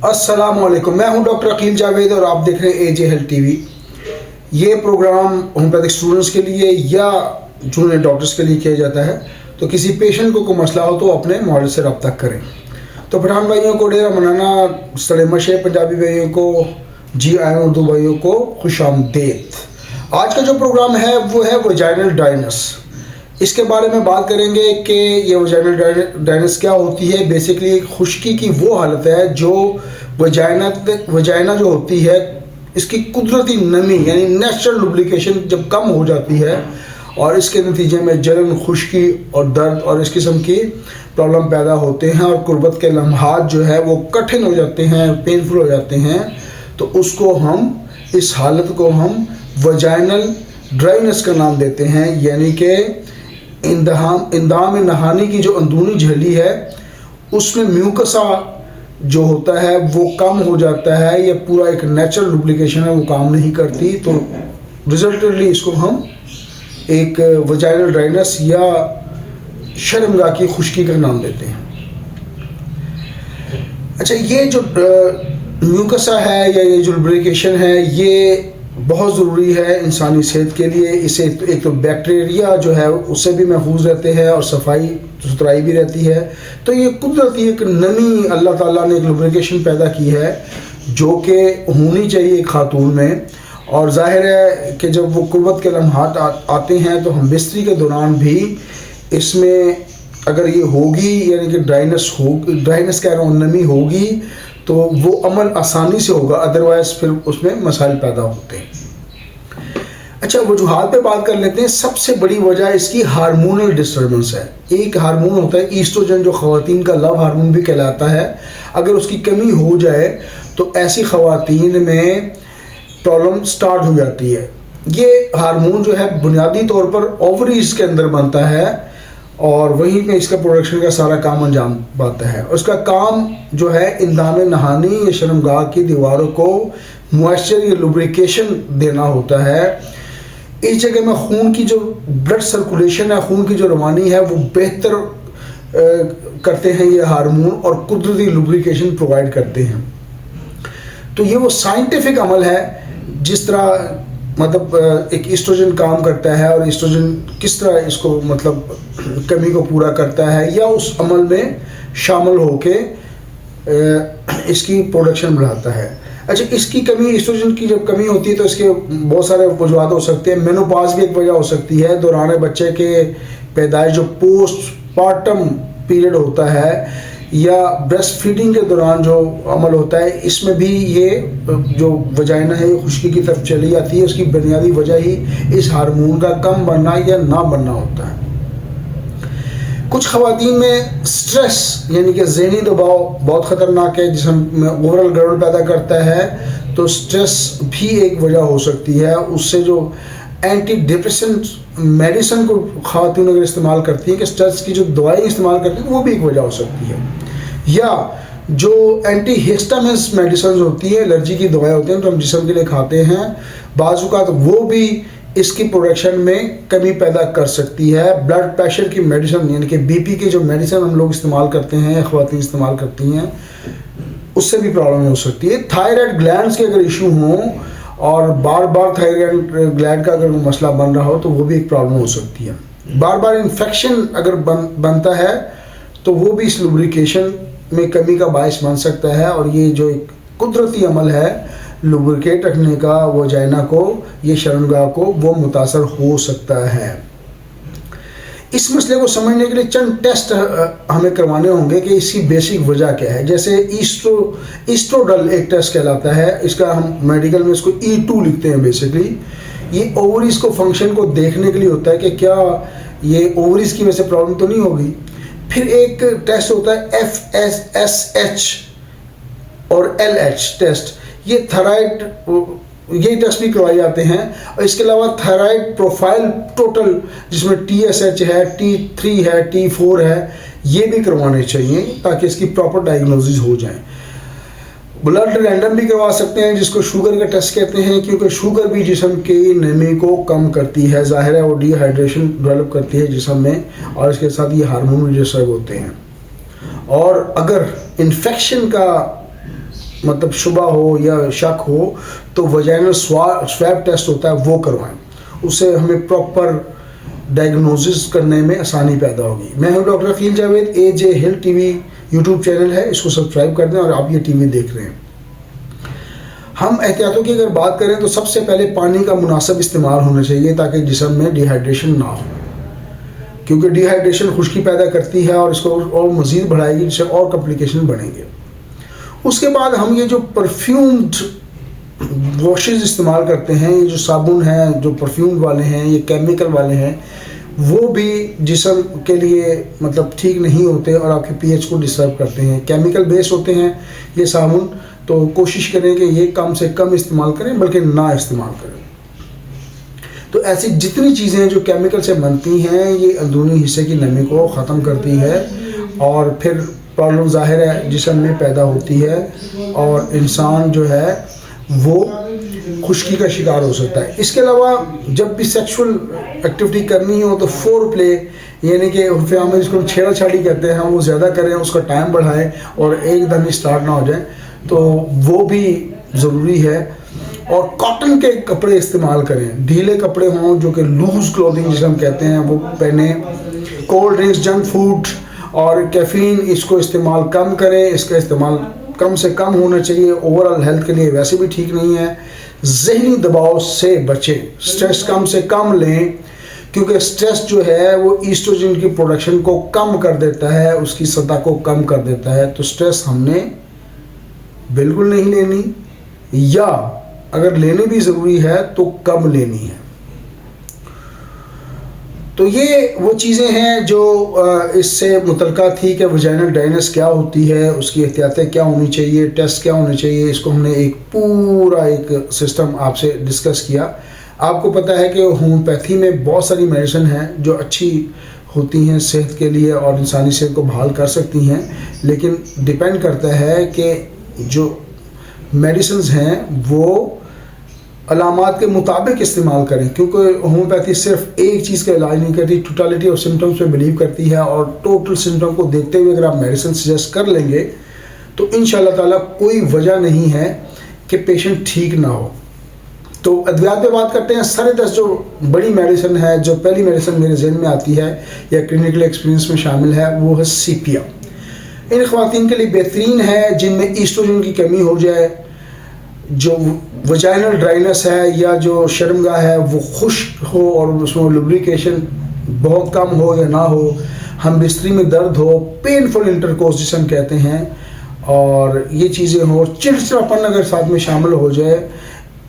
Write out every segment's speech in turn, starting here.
अस्सलाम वालेकुम। मैं हूं डॉक्टर अकील जावेद और आप देख रहे हैं एजे हेल्थ टीवी। ये प्रोग्राम होम्योपैथिक स्टूडेंट्स के लिए या जूनियर डॉक्टर्स के लिए किया जाता है। तो किसी पेशेंट को कोई मसला हो तो अपने मॉडल से रब्ता करें। तो पठान भाइयों को डेरा मनाना, सलेमा शेख पंजाबी भाइयों को जी आयन, उर्दू भाइयों को खुश आमदेद। आज का जो प्रोग्राम है वो है वजाइनल ड्राइनेस। इसके बारे में बात करेंगे कि ये वजाइनल ड्राइनेस क्या होती है। बेसिकली खुश्की की वो हालत है जो वजाइना जो होती है, इसकी कुदरती नमी यानी नेचुरल लुब्रिकेशन जब कम हो जाती है और इसके नतीजे में जलन, खुश्की और दर्द और इस किस्म की प्रॉब्लम पैदा होते हैं और कुर्बत के लम्हात जो है वो कठिन हो जाते हैं, पेनफुल हो जाते हैं। तो उसको हम, इस हालत को हम वजाइनल ड्राइनेस का नाम देते हैं। यानी कि इंदाम नहानी की जो अंदरूनी झिल्ली है उसमें म्यूकसा जो होता है वो कम हो जाता है। ये पूरा एक नेचुरल लुब्रिकेशन है, वो काम नहीं करती। तो रिजल्टेडली इसको हम एक वजाइनल ड्राइनेस या शर्मगाह की खुश्की का नाम देते हैं। अच्छा, ये जो म्यूकसा है या ये जो लुब्रिकेशन है ये बहुत ज़रूरी है इंसानी सेहत के लिए। इसे एक तो बैक्टीरिया जो है उससे भी महफूज रहते हैं और सफाई सुथराई भी रहती है। तो ये कुदरती एक नमी अल्लाह ताला ने एक लुब्रिकेशन पैदा की है जो कि होनी चाहिए खातून में। और जाहिर है कि जब वो कुर्बत के लम्हात आते हैं तो हम बिस्तरी के दौरान भी इसमें अगर ये होगी, यानी कि ड्राइनेस कह रहा हूँ, नमी होगी तो वो अमल आसानी से होगा, अदरवाइज फिर उसमें मसाइल पैदा होते हैं। अच्छा, वजूहात पे बात कर लेते हैं। सबसे बड़ी वजह इसकी हार्मोनल डिस्टर्बेंस है। एक हार्मोन होता है ईस्ट्रोजन, जो ख़वातीन का लव हार्मोन भी कहलाता है। अगर उसकी कमी हो जाए तो ऐसी ख़वातीन में प्रॉब्लम स्टार्ट हो जाती है। ये हार्मोन जो है बुनियादी तौर पर ओवरीज के अंदर बनता है और वहीं पे इसका प्रोडक्शन का सारा काम अंजाम पाता है। उसका काम जो है इंदाम नहानी या शर्मगाह की दीवारों को मॉइस्चर या लुब्रिकेशन देना होता है। इस जगह में खून की जो ब्लड सर्कुलेशन है, खून की जो रवानी है वो बेहतर करते हैं ये हार्मोन और कुदरती लुब्रिकेशन प्रोवाइड करते हैं। तो ये वो साइंटिफिक अमल है जिस तरह मतलब एक ईस्ट्रोजन काम करता है और ईस्ट्रोजन किस तरह इसको मतलब कमी को पूरा करता है या उस अमल में शामिल होके इसकी प्रोडक्शन बढ़ाता है। अच्छा, इसकी कमी, ईस्ट्रोजन की जब कमी होती है तो इसके बहुत सारे वजूहत हो सकते हैं। मेनोपॉज भी एक वजह हो सकती है। दौरान बच्चे के पैदाइश जो पोस्टपार्टम पीरियड होता है या ब्रेस्ट फीडिंग के दौरान जो अमल होता है, इसमें भी ये जो वजाइना है ये खुश्की की तरफ चली जाती है। उसकी बुनियादी वजह ही इस हार्मोन का कम बनना या ना बनना होता है। कुछ ख़वातीन में स्ट्रेस यानी कि ज़हनी दबाव बहुत ख़तरनाक है, जिसमें ओवरऑल गड़बड़ पैदा करता है। तो स्ट्रेस भी एक वजह हो सकती है। उससे जो एंटी डिप्रेशन मेडिसिन को ख़वातीन अगर इस्तेमाल करती है, कि स्ट्रेस की जो दवाई इस्तेमाल करती है, वो भी एक वजह हो सकती है। या जो एंटी हिस्टामिन्स मेडिसिन होती है, एलर्जी की दवाएं होती हैं तो हम जिस्म के लिए खाते हैं, बाज़-औक़ात वो भी इसकी प्रोडक्शन में कमी पैदा कर सकती है। ब्लड प्रेशर की मेडिसिन यानी कि बीपी की जो मेडिसिन हम लोग इस्तेमाल करते हैं, ख़वातीन इस्तेमाल करती हैं, उससे भी प्रॉब्लम हो सकती है। थायराइड ग्लैंड्स के अगर इशू हों और बार बार थायराइड ग्लैंड का अगर मसला बन रहा हो तो वो भी एक प्रॉब्लम हो सकती है। बार बार इन्फेक्शन अगर बनता है तो वो भी इस लुब्रिकेशन में कमी का बायस बन सकता है। और ये जो एक कुदरती अमल है लुब्रिकेट रखने का वजाइना को, ये शर्मगाह को, वो मुतासर हो सकता है। इस मसले को समझने के लिए चंद टेस्ट हमें करवाने होंगे कि इसकी बेसिक वजह क्या है। जैसे ईस्ट्रोडल एक टेस्ट कहलाता है। इसका हम मेडिकल में इसको E2 लिखते हैं। बेसिकली ये ओवरीज को फंक्शन को देखने के लिए होता है कि क्या ये ओवरीज की वजह से प्रॉब्लम तो नहीं होगी। फिर एक टेस्ट होता है FSH और LH टेस्ट। ये थायराइड, ये टेस्ट भी करवाए जाते हैं। और इसके अलावा थायराइड प्रोफाइल टोटल, जिसमें TSH है, T3 है, T4 है, ये भी करवाने चाहिए ताकि इसकी प्रॉपर डायग्नोसिस हो जाए। ब्लड रैंडम भी करवा सकते हैं, जिसको शुगर का टेस्ट कहते हैं, क्योंकि शुगर भी जिस्म की नमी को कम करती है। ज़ाहिर है वो डिहाइड्रेशन डेवलप करती है जिस्म में, और इसके साथ ये हार्मोन भी डिस्टर्ब होते हैं। और अगर इन्फेक्शन का मतलब शुबा हो या शक हो तो वजाइनल स्वैब टेस्ट होता है वो करवाएं, उससे हमें प्रॉपर डायग्नोसिस करने में आसानी पैदा होगी। मैं हूं डॉक्टर अकील जावेद, AJ हिल टीवी यूट्यूब चैनल है, इसको सब्सक्राइब कर दें और आप ये टीवी देख रहे हैं। हम एहतियातों की अगर बात करें तो सबसे पहले पानी का मुनासिब इस्तेमाल होना चाहिए ताकि जिस्म में डिहाइड्रेशन ना हो, क्योंकि डिहाइड्रेशन खुश्की पैदा करती है और इसको और मज़ीद बढ़ाएगी, जिससे और कॉम्प्लिकेशन बढ़ेंगे। उसके बाद हम ये जो परफ्यूम्ड वॉशेस इस्तेमाल करते हैं, ये जो साबुन हैं जो परफ्यूम वाले हैं, ये केमिकल वाले हैं, वो भी जिस्म के लिए मतलब ठीक नहीं होते और आपके pH को डिस्टर्ब करते हैं। केमिकल बेस्ड होते हैं ये साबुन, तो कोशिश करें कि ये कम से कम इस्तेमाल करें, बल्कि ना इस्तेमाल करें। तो ऐसी जितनी चीज़ें जो केमिकल से बनती हैं ये अंदरूनी हिस्से की नमी को ख़त्म करती है और फिर प्रॉब्लम ज़ाहिर है जिस्म में पैदा होती है और इंसान जो है वो खुश्की का शिकार हो सकता है। इसके अलावा जब भी सेक्सुअल एक्टिविटी करनी हो तो फोर प्ले, यानी कि फिर हम इसको छेड़ा छाड़ी कहते हैं, हम वो ज़्यादा करें, उसका टाइम बढ़ाएं और एकदम ही स्टार्ट ना हो जाए, तो वो भी ज़रूरी है। और कॉटन के कपड़े इस्तेमाल करें, ढीले कपड़े हों जो कि लूज क्लोथिंग जिसे हम कहते हैं वो पहने। कोल्ड ड्रिंक्स, जंक फूड और कैफीन इसको इस्तेमाल कम करें, इसका इस्तेमाल कम से कम होना चाहिए, ओवरऑल हेल्थ के लिए वैसे भी ठीक नहीं है। ज़हनी दबाव से बचें, स्ट्रेस कम से कम लें, क्योंकि स्ट्रेस जो है वो ईस्ट्रोजन की प्रोडक्शन को कम कर देता है, उसकी सतह को कम कर देता है। तो स्ट्रेस हमने बिल्कुल नहीं लेनी, या अगर लेनी भी ज़रूरी है तो कम लेनी है। तो ये वो चीज़ें हैं जो इससे मुतल्लिका थी कि वजाइनल ड्राइनेस क्या होती है, उसकी एहतियातें क्या होनी चाहिए, टेस्ट क्या होने चाहिए। इसको हमने एक पूरा एक सिस्टम आपसे डिस्कस किया। आपको पता है कि होम्योपैथी में बहुत सारी मेडिसिन हैं जो अच्छी होती हैं सेहत के लिए और इंसानी सेहत को बहाल कर सकती हैं, लेकिन डिपेंड करता है कि जो मेडिसिन हैं वो अलामात के मुताबिक इस्तेमाल करें, क्योंकि होम्योपैथी सिर्फ एक चीज़ का इलाज नहीं करती, टोटलिटी ऑफ सिम्टम्स पे बिलीव करती है और टोटल सिम्टम को देखते हुए अगर आप मेडिसिन सजेस्ट कर लेंगे तो इंशाअल्लाह ताला कोई वजह नहीं है कि पेशेंट ठीक ना हो। तो अद्वियात पे बात करते हैं। सारे 10 जो बड़ी मेडिसिन है, जो पहली मेडिसिन मेरे जहन में आती है या क्लिनिकल एक्सपीरियंस में शामिल है, वो है सीपिया। इन ख़वातीन के लिए बेहतरीन है जिनमें ईस्ट्रोजन की कमी हो जाए, जो वजाइनल ड्राइनेस है या जो शर्मगाह है वो खुश्क हो और उसमें लुब्रिकेशन बहुत कम हो या ना हो, हम बिस्तरी में दर्द हो, पेनफुल इंटरकोर्स जिसे हम कहते हैं, और ये चीज़ें हो, चिड़चिड़ापन अगर साथ में शामिल हो जाए,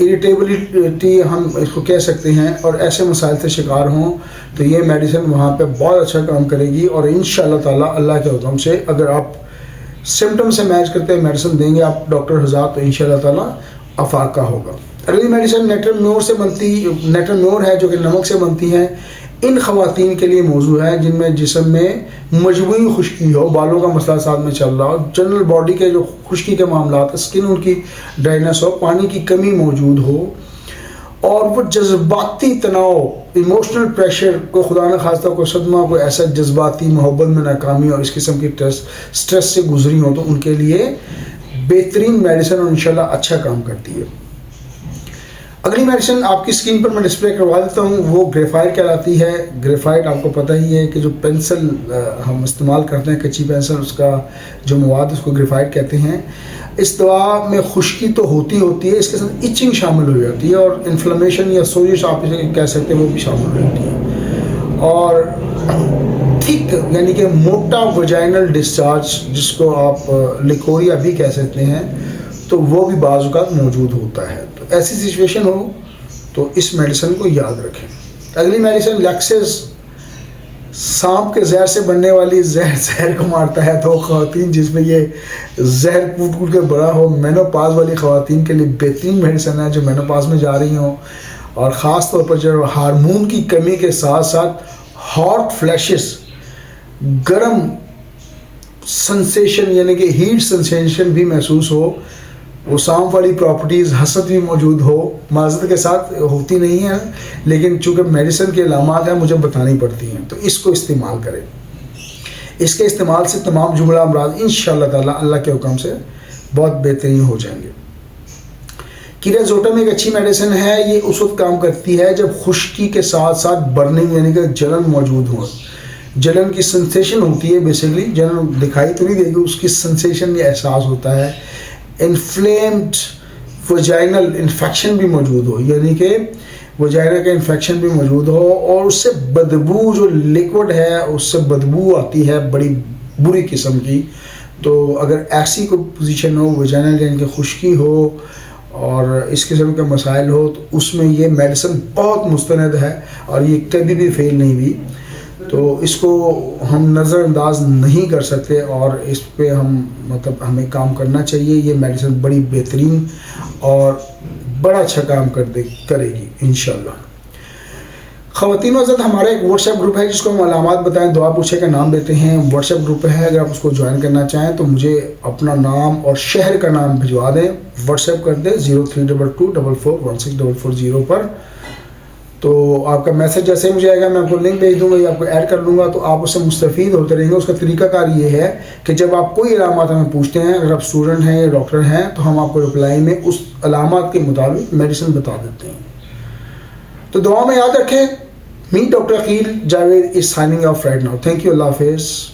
इरिटेबिलिटी हम इसको कह सकते हैं, और ऐसे मसाइल से शिकार हों, तो ये मेडिसिन वहाँ पे बहुत अच्छा काम करेगी। और इंशाअल्लाह ताला अल्लाह के हुक्म से अगर आप सिम्टम से मैच करते हैं मेडिसिन देंगे आप डॉक्टर हज़ार, तो इंशाअल्लाह ताला अफाका होगा। अगली मेडिसिन नेट्रम्योर से बनती, नेट्रम्योर है जो कि नमक से बनती है। इन ख़वातीन के लिए मौजू है जिनमें जिस्म में मजबूरी खुश्की हो, बालों का मसला साथ में चल रहा हो, जनरल बॉडी के जो खुश्की के मामला, स्किन उनकी ड्राइनेस हो, पानी की कमी मौजूद हो, और वो जज्बाती तनाव, इमोशनल प्रेशर को, खुदा न खास्ता को सदमा, को ऐसा जज्बाती मोहब्बत में नाकामी और इस किस्म की स्ट्रेस से गुजरी हो, तो उनके लिए बेहतरीन मेडिसिन और इंशाल्लाह अच्छा काम करती है। अगली मेडिसिन आपकी स्क्रीन पर मैं डिस्प्ले करवा देता हूँ, वो ग्रेफाइट कहलाती है। ग्रेफाइट आपको पता ही है कि जो पेंसिल हम इस्तेमाल करते हैं, कच्ची पेंसिल, उसका जो मवाद उसको ग्रेफाइट कहते हैं। इस दवा में खुश्की तो होती है, इसके साथ इचिंग शामिल हो जाती है और इन्फ्लेमेशन या सोजिश आप इसे कह सकते हैं वो भी शामिल हो जाती है। और थिक यानी कि मोटा वजाइनल डिस्चार्ज जिसको आप लिकोरिया भी कह सकते हैं, तो वो भी बाज़ औक़ात मौजूद होता है। तो ऐसी सिचुएशन हो तो इस मेडिसिन को याद रखें। अगली मेडिसिन लैक्सेस, सांप के जहर से बनने वाली जहर को मारता है। तो ख़वातीन जिसमें ये जहर कूट कूट के बड़ा हो, मेनोपाज वाली ख़वातीन के लिए बेहतरीन मेडिसिन है जो मेनोपाज में जा रही हों, और ख़ास तौर पर जो हार्मोन की कमी के साथ साथ हॉट फ्लैशेस, गर्म सेंसेशन यानी कि हीट सेंसेशन भी महसूस हो, वो सांप वाली प्रॉपर्टीज़, हसद भी मौजूद हो, माजरत के साथ होती नहीं है, लेकिन चूँकि मेडिसिन के अलामात हैं मुझे बतानी पड़ती हैं, तो इसको इस्तेमाल करें। इसके इस्तेमाल से तमाम जुमला अमराज इंशाअल्लाह ताला अल्लाह के हुक्म से बहुत बेहतरीन हो जाएंगे। कीराजोटम एक अच्छी मेडिसिन है। ये उस वक्त काम करती है जब खुश्की के साथ साथ बर्निंग यानी कि जलन मौजूद हो। जलन की सेंसेशन होती है, बेसिकली जलन दिखाई तो नहीं देगी, उसकी सेंसेशन या एहसास होता है। इन्फ्लेम्ड वजाइनल इन्फेक्शन भी मौजूद हो, यानी कि वजाइना का इन्फेक्शन भी मौजूद हो, और उससे बदबू जो लिक्विड है उससे बदबू आती है बड़ी बुरी किस्म की। तो अगर ऐसी कोई पोजीशन हो, वजाइना यानी कि खुश्की हो और इस किस्म के मसाइल हो, तो उसमें ये मेडिसिन बहुत मुस्तनद है और ये कभी भी फेल नहीं हुई। तो इसको हम नज़रअंदाज नहीं कर सकते और इस पे हम मतलब हमें काम करना चाहिए। ये मेडिसिन बड़ी बेहतरीन और बड़ा अच्छा काम करेगी इंशाल्लाह। ख़वातीन हज़रत हमारा एक व्हाट्सएप ग्रुप है जिसको हम अलामात बताएं दुआ पूछे का नाम देते हैं। व्हाट्सएप ग्रुप है, अगर आप उसको ज्वाइन करना चाहें तो मुझे अपना नाम और शहर का नाम भिजवा दें, व्हाट्सएप कर दें 0322441640 पर। तो आपका मैसेज जैसे ही मुझे आएगा मैं आपको लिंक भेज दूंगा या आपको ऐड कर लूँगा, तो आप उससे मुस्तफ़ीद होते रहेंगे। उसका तरीकाकार ये है कि जब आप कोई अलामात हमें पूछते हैं, अगर आप स्टूडेंट हैं या डॉक्टर हैं, तो हम आपको रिप्लाई में उस अलामात के मुताबिक मेडिसिन बता देते हैं। तो दुआ में याद रखें। Me doctor Aqeel Javed is signing off right now. Thank you. अल्लाह हाफिज़।